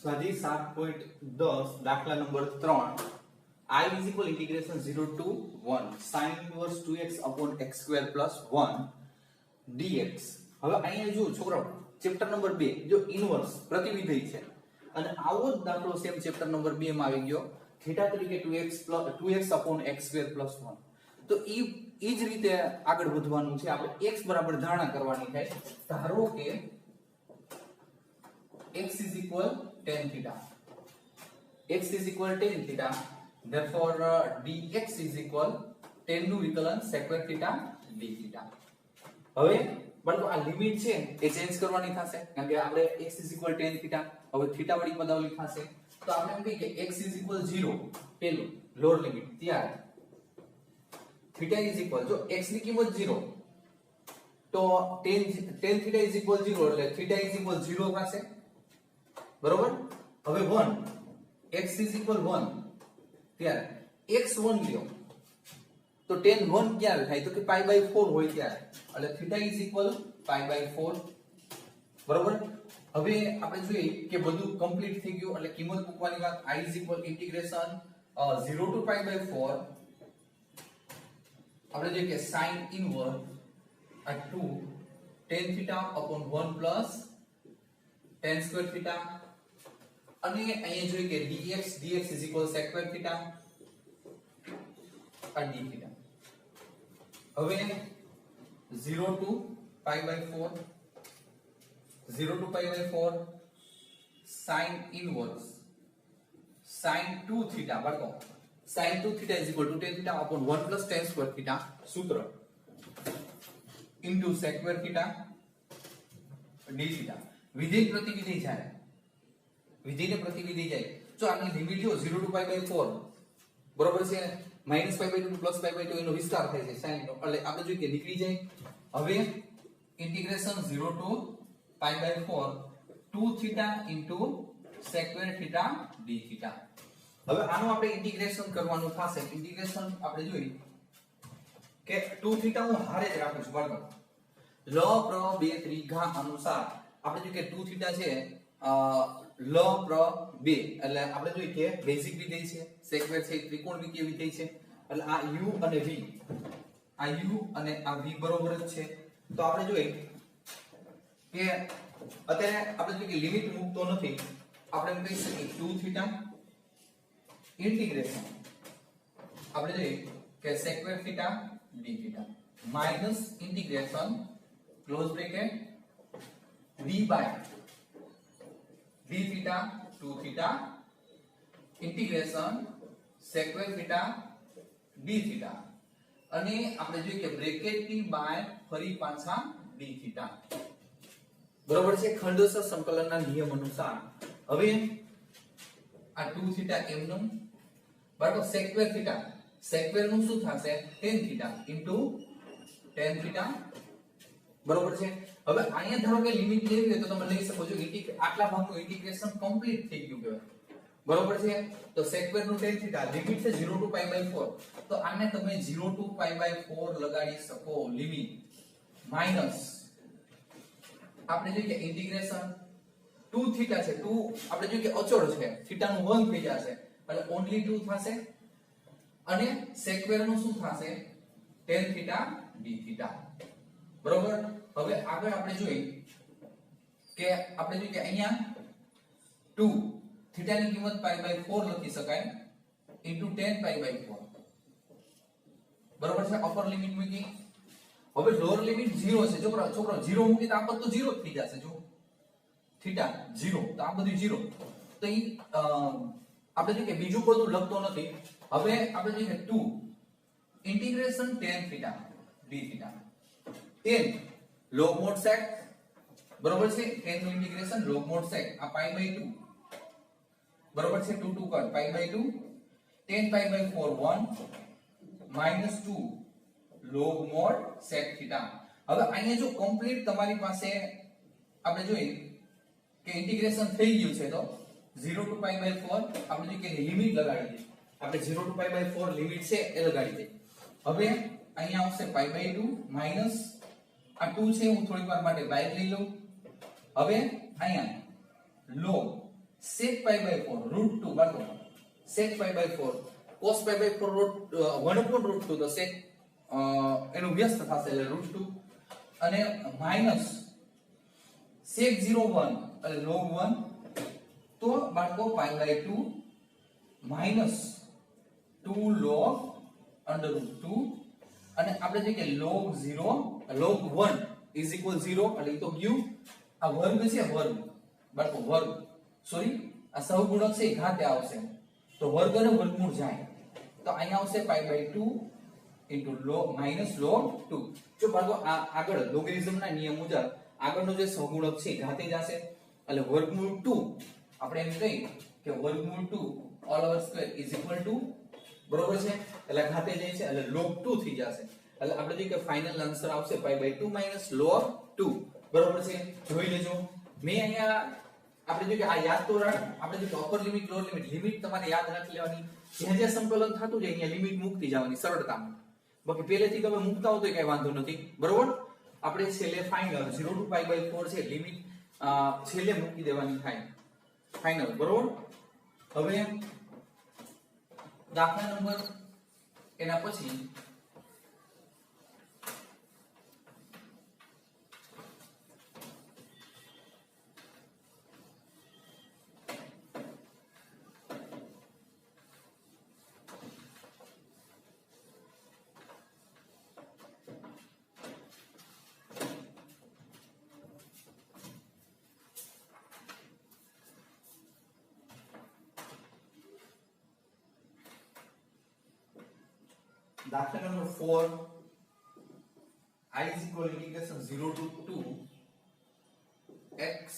સ્વાધ્યાય 7.10 દાખલા number 3 I is equal integration 0 to 1 sin inverse 2x upon x square plus 1 dx. હવે અહીંયા જો છોકરાઓ ચેપ્ટર નંબર 2 જો ઇન્વર્સ પ્રતિવિધેય છે અને આવો જ દાખલો સેમ ચેપ્ટર નંબર 2 માં આવી ગયો થીટા તરીકે 2x upon x square plus 1. તો ઈ જ રીતે આગળ વધવાનું છે. આપણે x બરાબર ધારણા કરવાની થાય. ધારો કે x is equal tan theta. x is equal tan theta. Therefore, dx is equal tan નું વિકલન sec² theta d theta. હવે પરંતુ આ લિમિટ છે એ ચેન્જ કરવાની થશે કારણ કે આપણે x is equal tan theta હવે થીટા વાળી પદાવલી થશે તો આપણે એમ કહીએ કે x is equal 0 પેલું લોઅર લિમિટ ત્યારે theta is equal જો x ની કિંમત 0 તો tan theta is equal 0 એટલે theta is equal 0 થશે બરોબર. હવે 1 x is equal 1 ત્યારે x1 લ્યો તો tan 1 ક્યારે થાય તો કે π/4 હોય ત્યારે એટલે θ is equal π/4 બરોબર. હવે આપણે જોઈએ કે બધું કમ્પ્લીટ થઈ ગયું એટલે કિંમત મૂકવાની વાત I is equal integration 0 to π/4 આપણે જોઈએ કે sin inverse 2 tan theta upon 1 plus tan square theta અને અહીંયા જોઈએ કે dx is equal sec² theta and d theta. હવે 0 to π/4 sin inverse sin 2 theta બરાબર sin 2 theta is equal to tan theta upon 1 plus tan square theta સૂત્ર into sec² theta d theta. વિધેય પ્રતિવિધેય જાય વિધેયને પ્રતિવિધેય જાય જો આની લિમિટ જો 0 to π/4 બરોબર છે -π/2 to +π/2 એનો વિસ્તાર થાય છે sin નો એટલે આપણે જોઈએ કે નીકળી જાય. હવે integration 0 to π/4 2 theta into sec² theta d theta. હવે આનું આપણે ઇન્ટિગ્રેશન કરવાનું થશે. ઇન્ટિગ્રેશન આપણે જોઈએ કે 2 theta હું હારે જ રાખું છું બરાબર લ પ્ર બે ત્રિઘા અનુસાર આપણે જોઈએ કે 2 theta છે લ પ્ર 2 એટલે આપણે જોઈએ કે બેઝિક વિધેય છે sec² છે ત્રિકોણમિતીય વિધેય છે એટલે આ u અને v આ v બરોબર જ છે. તો આપણે જોઈએ કે અત્યારે આપણે જોઈએ કે લિમિટ મૂકતો નથી આપણે એમ કહી શકીએ 2 theta ઇન્ટિગ્રેશન આપણે જોઈએ કે sec² theta d theta minus integration close bracket d theta 2 theta integration sec² theta d theta અને આપણે જોઈએ કે બ્રેકેટ ની બહાર ફરી પાછા d theta બરોબર છે ખંડોત્સવ સંકલનના નિયમ અનુસાર. હવે આ 2 theta એમનું બરાબર sec² theta sec² નું શું થશે tan theta into tan theta બરોબર છે. હવે અહીંયા ધારો કે લિમિટ લેવી હોય તો તમે લઈ શકો છો આટલા ભાગનું ઇન્ટિગ્રેશન કમ્પ્લીટ થઈ ગયું કહેવાય બરોબર છે. તો sec² નું tan theta લિમિટ છે 0 to π/4 તો આને તમે 0 to π/4 લગાડી શકો લિમિટ માઈનસ આપણે જોઈએ કે ઇન્ટિગ્રેશન 2 theta છે 2 આપણે જોઈએ કે અચળ છે થીટા નું 1 થઈ જશે એટલે ઓન્લી 2 થશે અને sec² નું શું થશે tan theta d theta બરોબર. હવે આગળ આપણે જોઈએ કે અહીંયા 2 થીટા ની કિંમત π/4 લખી શકાય into tan π/4 બરોબર છે. અપર લિમિટ મૂકી હવે લોઅર લિમિટ 0 છે છોકરો 0 મૂકી તો આ બધું 0 થઈ જશે જો થીટા 0 તો આ બધું 0 તો ઈ આપણે જોઈએ કે બીજું બધું લખતો નથી. હવે આપણે જોઈએ કે 2 integration tan theta d theta tan log mod sec બરોબર છે tan નું ઇન્ટિગ્રેશન log mod sec આ π/2 બરોબર છે 2 કર π/2 tan π/4 1 -2 log mod sec theta. હવે અહીંયા જો કમ્પ્લીટ તમારી પાસે આપણે જોઈએ કે ઇન્ટિગ્રેશન થઈ ગયું છે તો 0 to π/4 આપણે જોઈએ કે લિમિટ લગાડી દઈએ આપણે 0 to π/4 લિમિટ છે એ લગાડી દઈએ. હવે અહીંયા આવશે π/2 માઈનસ આ 2 છે હું થોડીક વાર માટે બહાર લઈ લઉં. હવે અહીંયા log sec pi by 4 root 2 બાળકો sec pi by 4 cos pi by 4 root 1 upon root 2 તો sec એનું વ્યસ્ત થશે એટલે root 2 અને માઈનસ sec 01 એટલે log 1 તો બાળકો pi by 2 minus 2 log under root 2 અને આપણે જે કે log 0 log 1 is equal 0 એટલે ઈ તો ગયું આ વર્ગ છે વર્ગ બાળકો વર્ગ સોરી આ સહગુણક છે ઘાતે આવશે તો વર્ગ અને વર્ગમૂળ જાય તો અહીંયા આવશે pi by 2 into log minus log 2 જો બાળકો આ આગળ લોગેરિધમ ના નિયમ મુજબ આગળનો જે સહગુણક છે ઘાતે જશે એટલે વર્ગમૂળ 2 આપણે એમ કહી કે વર્ગમૂળ 2 all over square is equal to બરોબર છે એટલે ઘાતે જાય છે એટલે log 2 થઈ જશે એટલે આપણે જે કે ફાઇનલ આન્સર આવશે pi by 2 minus log 2 બરોબર છે જોઈ લેજો મે અહીંયા આપણે જો કે આ યાદ તો રાખ આપણે જો અપર લિમિટ લોઅર લિમિટ તમારે યાદ રાખી લેવાની જે સંકલન થતું જાય અહીંયા લિમિટ મૂકતી જવાની સરળતામાં બાકી પહેલેથી તમે મૂકતા હો તો કઈ વાંધો નથી બરોબર આપણે છેલ્લે ફાઇનલ 0 to pi by 4 છે લિમિટ છેલ્લે મૂકી દેવાની થાય ફાઇનલ બરોબર હવે દાખલા નંબર એના પછી दाखला number 4 I is equal integration 0 to 2 x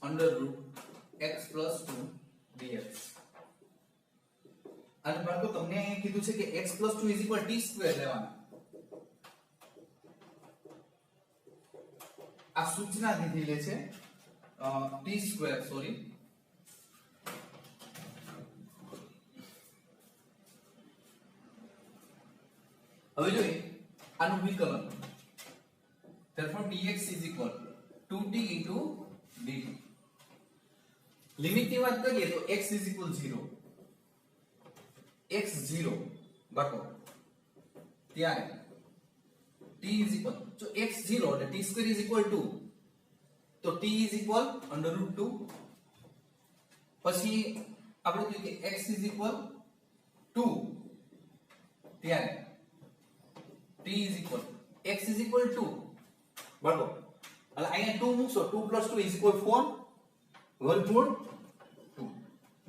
under root x plus 2 dx અને બાળકો તમને અહીં કીધું છે કે x plus 2 is equal t square લેવાના આ સૂચના દીધી લે છે t square સોરી હવે જોઈએ આનું વિકલન therefore dx is equal 2t into dt limit ની વાત કરીએ તો x is equal 0 x 0 બાકો ત્યારે t is equal જો x 0 એટલે t square is equal 2 તો t is equal under root 2 પછી આપણે જોઈએ કે x is equal 2 ત્યારે t is equal x is equal 2 બરાબર એટલે અહીંયા 2 મૂકશો 2 + 2 is equal 4 વર્ગમૂળ 2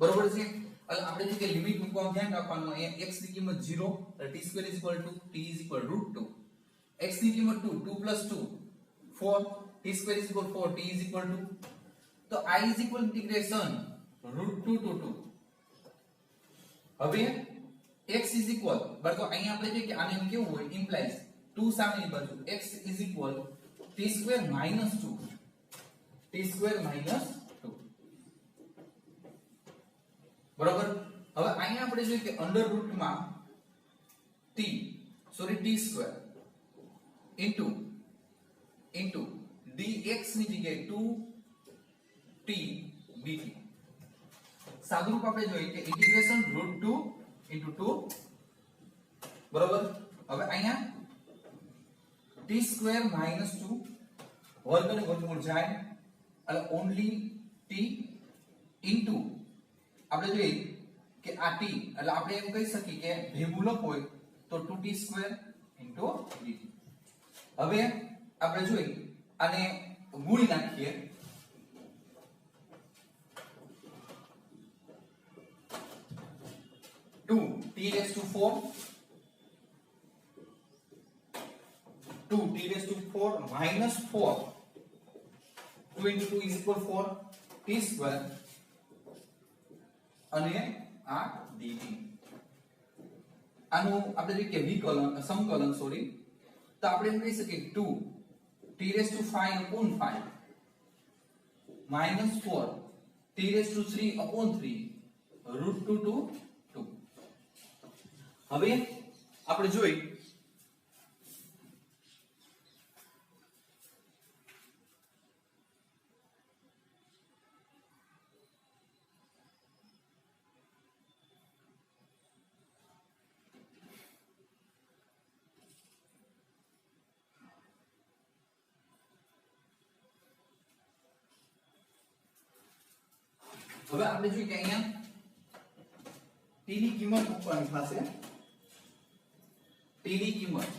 બરોબર છે એટલે આપણે જે કે લિમિટ મૂકવાનું ધ્યાન રાખવાનું અહીંયા x ની કિંમત 0 એટલે t square is equal to t is equal √2 x ની કિંમત 2 2 + 2 4 t square is equal 4 t is equal to તો I is equal integration √2 to 2 હવે x is equal બરાબર અહીંયા આપણે જોઈએ કે આને કેવું હોય ઇમ્પ્લાઇઝ 2 સામેની બાજુ x is equal t square minus 2 t square minus 2 બરાબર હવે અહીંયા આપણે જોઈએ કે અંડર રૂટ માં t square into dx ની જગ્યાએ 2t dt સાદુરૂપ આપણે જોઈએ કે ઇન્ટિગ્રેશન √2 into 2 બરોબર હવે અહીંયા t square minus 2 વર્ગ અને વર્ગમૂળ જાય એટલે only t into આપણે જોઈએ કે આ t એટલે આપણે એમ કહી શકીએ કે ભેગું લખ હોય તો 2t square into dt હવે આપણે જોઈએ આને ગુણી નાખીએ t raised to 4 2t raised to 4 minus 4 2 into 2 is equal 4 t square અને આ dt આનું આપણે જે કે વિકલન સંકલન સોરી તો આપણે એમ કહી શકીએ 2 t raised to 5 upon 5 minus 4 t raised to 3 upon 3 √2 to 2 હવે આપણે જોઈ હવે આપણે જોઈએ કે અહીંયા t ની કિંમત મૂકવાની થશે. t ની કિંમત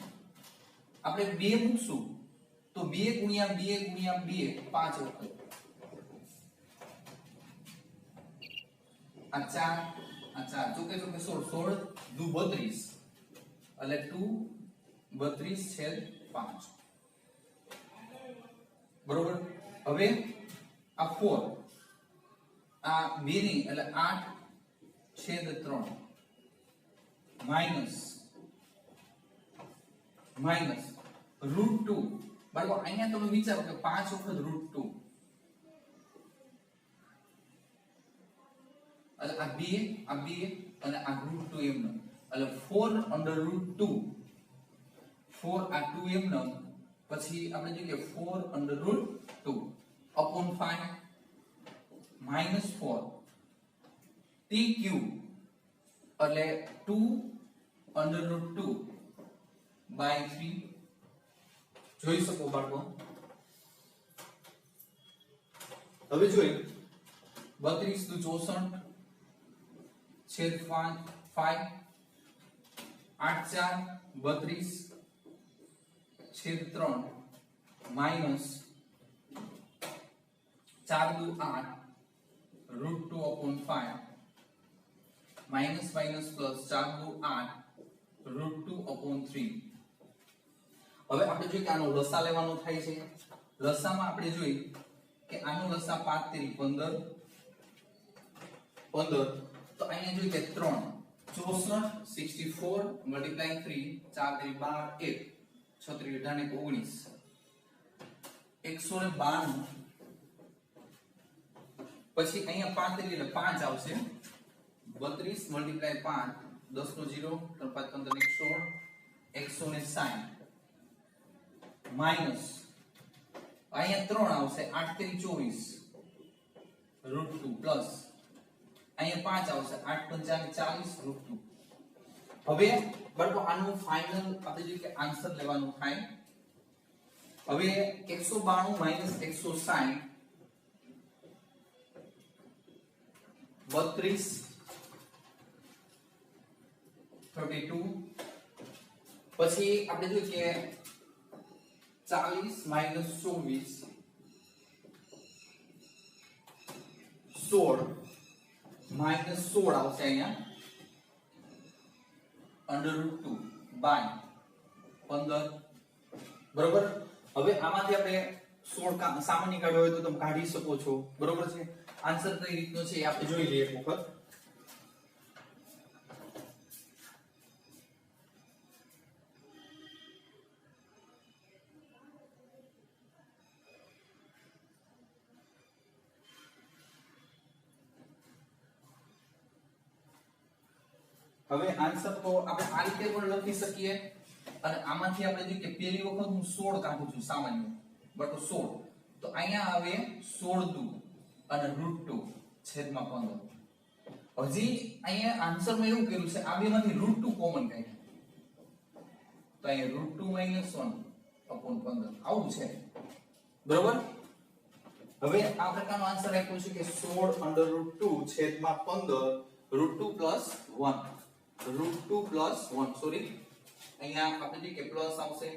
આપણે 2 મૂકશું તો 2 ગુણ્યા 2 ગુણ્યા 2 5 વખત. આ 4 ચોકે 16 દુ 32 એટલે 2 32/5 બરોબર. હવે આ 4 આ 2 ની એટલે 8/3 માઈનસ √2. બાળકો અહીંયા તમે વિચારો કે 5 વખત √2 એટલે આ 2 અને આ √2 એમનો એટલે 4/√2 4 આ 2 એમનો પછી આપણે જોઈએ કે 4/√2 upon 5 -4 t³ એટલે 2/√2 by 3 જોઈ શકો બાળકો. હવે જોઈએ 32 દુ 64 છેદ 5 8 4 32 છેદ 3 માઈનસ 4 દુ 8 √2 upon 5 માઈનસ પ્લસ 4 દુ 8 √2 upon 3. હવે આપણે જોઈએ કે આનો લસા લેવાનો થાય છે. લસામાં આપણે જોઈએ કે આનો લસા 5 તેરી 15 તો અહીંયા જોઈએ કે 3 64 64 મલ્ટીપ્લાય 3 4 તેરી 12 1 36 18 19 192 પછી અહીંયા 5 તેરી એટલે 5 આવશે 32 મલ્ટીપ્લાય 5 10 નો 0 3 5 15 160 માઈનસ અહીંયા 3 આવશે 8 તેરી 24 √2 પ્લસ અહીંયા 5 આવશે 8 પંચાને 40 √2. હવે બાળકો આનું ફાઇનલ આપણે જોઈએ કે આન્સર લેવાનું થાય. હવે 192 - 160 32 32 પછી આપણે જોઈએ કે 40 - 24 16 -16 આવશે અહીંયા √2 બાય 15 બરોબર. હવે આમાંથી આપણે 16 સામાન્ય કાઢવો હોય તો તમે કાઢી શકો છો બરોબર છે. આન્સર કઈ રીતનો છે એ આપણે જોઈ લઈએ એક વખત. હવે આન્સર તો આપણે આ રીતે પણ લખી શકીએ અને આમાંથી આપણે જોઈએ કે પહેલી વખત હું 16 કાઢું છું સામાન્ય બટ 16 તો અહીંયા આવે 16 દુ અને √2 છેદમાં 15. હજી અહીંયા આન્સરમાં એવું કર્યું છે આ બેમાંથી √2 કોમન કાઢ્યું તો અહીંયા √2 - 1 upon 15 આવું છે બરોબર. હવે આ પ્રકારનો આન્સર આપ્યો છે કે 16/√2 છેદમાં 15 √2 + 1 √2 + 1 સોરી અહીંયા આપણે જોઈએ કે પ્લસ આવશે.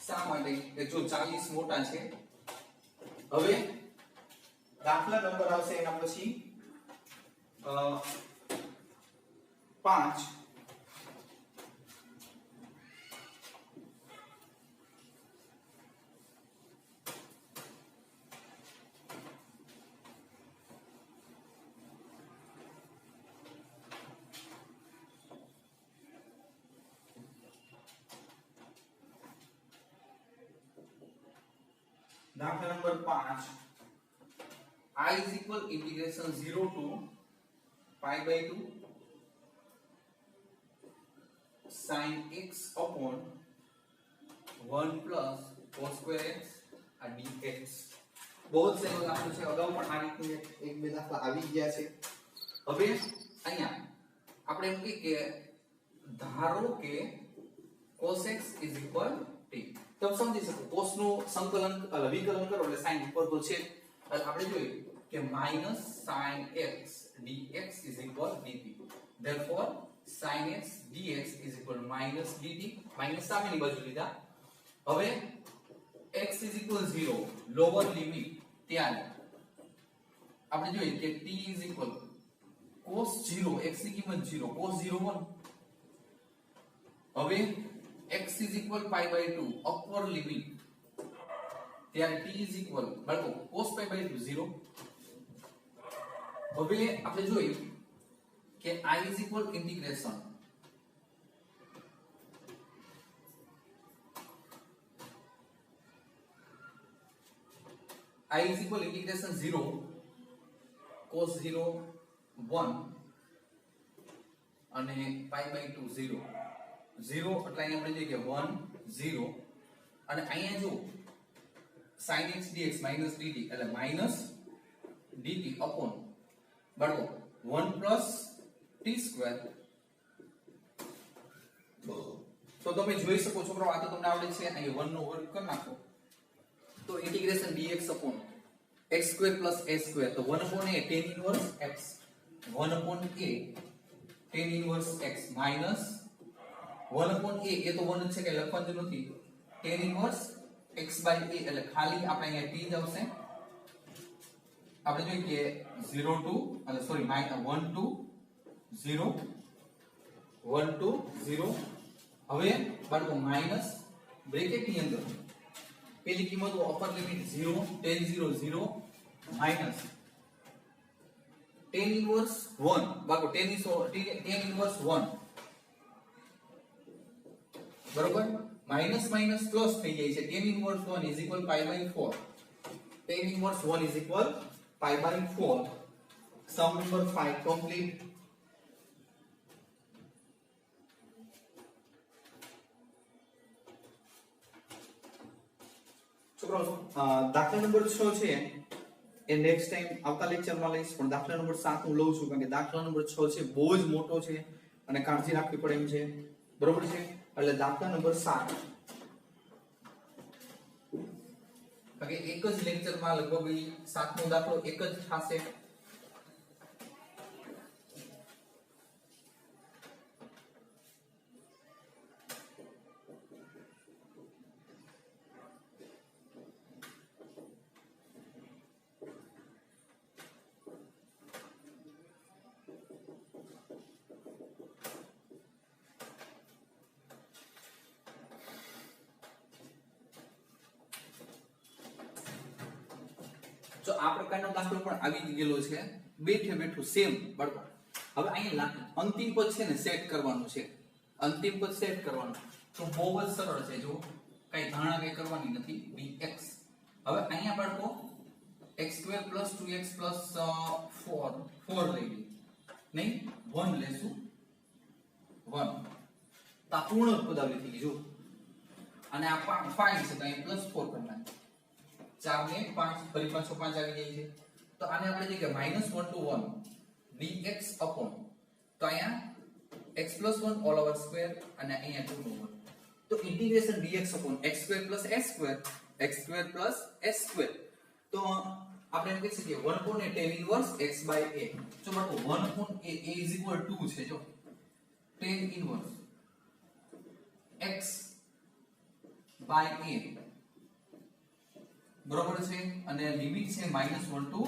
શા માટે કે જો 40 મોટા છે. હવે દાખલા નંબર આવશે એના પછી 5 દાખલા number 5 I is equal integration 0 to pi by 2 sin x upon 1 plus cos square x dx. बहुत से દાખલો છે અગાઉ પણ આ રીતનું એક બે દાખલા આવી ગયા છે. હવે અહીંયા આપણે એમ કહીએ કે ધારો કે cos x is equal t. તમે સમજી શકો cos નું સંકલન વિકલન કરો એટલે sin ઉપર તો છે. આપણે જોઈએ કે minus sin x dx is equal dt. Therefore sin x dx is equal minus dt. Minus સામેની બાજુ લીધા. હવે x is equal 0 lower limit ત્યારે આપણે જોઈએ કે t is equal cos 0 x ની કિંમત 0 cos 0 1. હવે x is equal pi by 2 upper limit ત્યારે t is equal બાળકો cos pi by 2 0. હવે આપણે જોઈએ કે I is equal integration I is equal integration 0 cos 0 1 અને pi by 2 0 0 એટલે અહીંયા આપણે જોઈએ કે 1 0 અને અહીંયા જો sin x dx minus dt એટલે minus dt upon બરાબર 1 plus t square. તો તમે જોઈ શકો છોકરાઓ આ તો તમને આવડે છે. અહીં 1 નો વર્ગ કરી નાખો તો integration dx upon x square plus a square તો 1 upon a tan inverse x 1 upon a tan inverse x minus 1 upon a એ તો 1 જ છે કે લખવાનું જ નથી tan inverse x by a એટલે ખાલી આપણે અહીંયા t જ આવશે. આપણે જોઈએ કે 0 to એટલે સોરી 1 to 0 1 to 0. હવે બાળકો માઈનસ બ્રેકેટ ની અંદર પેલી કિંમત upper limit 0 tan 0 0 minus tan inverse 1 બાળકો tan inverse 1 બરોબર માઈનસ માઈનસ પ્લસ થઈ જાય છે. tan inverse 1 is equal pi by 4 tan inverse 1 is equal pi by 4. sum number 5 complete. છોકરાઓ દાખલા નંબર 6 છે એ નેક્સ્ટ ટાઈમ આવતા લેક્ચરમાં લઈશ, પણ દાખલા નંબર 7 હું લઉં છું કારણ કે દાખલા નંબર 6 છે બહુ જ મોટો છે અને કાળજી રાખવી પડે એમ છે. બરોબર છે? એટલે દાખલા નંબર 7 કે એક જ લેક્ચરમાં લગભગ 7મો દાખલો એક જ થશે. જો આ પ્રકારનો દાખલો પણ આવી જ ગયેલો છે બેઠે બેઠું સેમ. બરાબર હવે અહીંયા અંતિમ પદ છે ને સેટ કરવાનું છે. અંતિમ પદ સેટ કરવાનું તો બહુ જ સરળ છે. જો કઈ ધારણા કઈ કરવાની નથી dx. હવે અહીંયા બાળકો x2 2x 4 લઈ લે નહીં 1 લેશું 1 તા પૂર્ણ પદ આવી થઈ ગયું. અને આ 5 છે તો અહીં +4 કરી નાખીએ 4 ને 5 ફરી પાછો 5 આવી જાય છે. તો આને આપણે જે કે -1 to 1 dx upon તો અહીંયા x + 1 all over square અને અહીંયા 2 over તો integration dx upon x2 + s2 x2 + s2 તો આપણે એમ કહી શકીએ 1 upon a tan inverse x by a. જો બાળકો 1 upon a is equal to 2 છે. જો tan inverse x by a બરોબર છે અને લિમિટ છે -1 to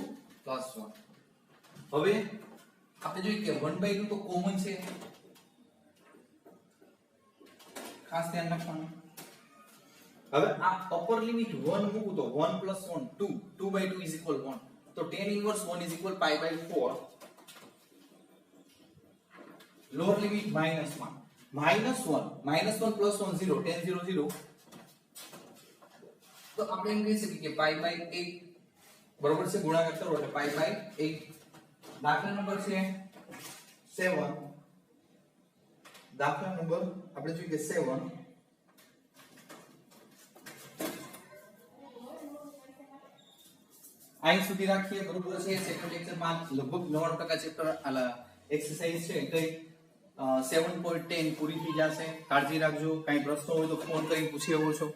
+1. હવે આપણે જોઈએ કે 1/2 તો કોમન છે, ખાસ ધ્યાન રાખવાનું. હવે આ અપર લિમિટ 1 મૂકું તો 1 + 1 2 2/2 is equal 1 તો tan inverse 1 is equal pi by 4. Lower limit -1 -1 + 1 0 tan 0 0 તો આપણે એમ કહી શકીએ કે pi by 8 બરોબર છે. ગુણાકાર કરો એટલે pi by 8. દાખલા નંબર છે 7. દાખલા નંબર આપણે જોઈએ કે 7 અહીં સુધી રાખીએ. બરોબર છે. સેકન્ડ લેક્ચરમાં લગભગ 99% ચેપ્ટર આલા એક્સરસાઇઝ છે કઈ 7.10 પૂરી થઈ જશે. કાળજી રાખજો. કઈ પ્રશ્નો હોય તો ફોન કરીને પૂછી શકો છો.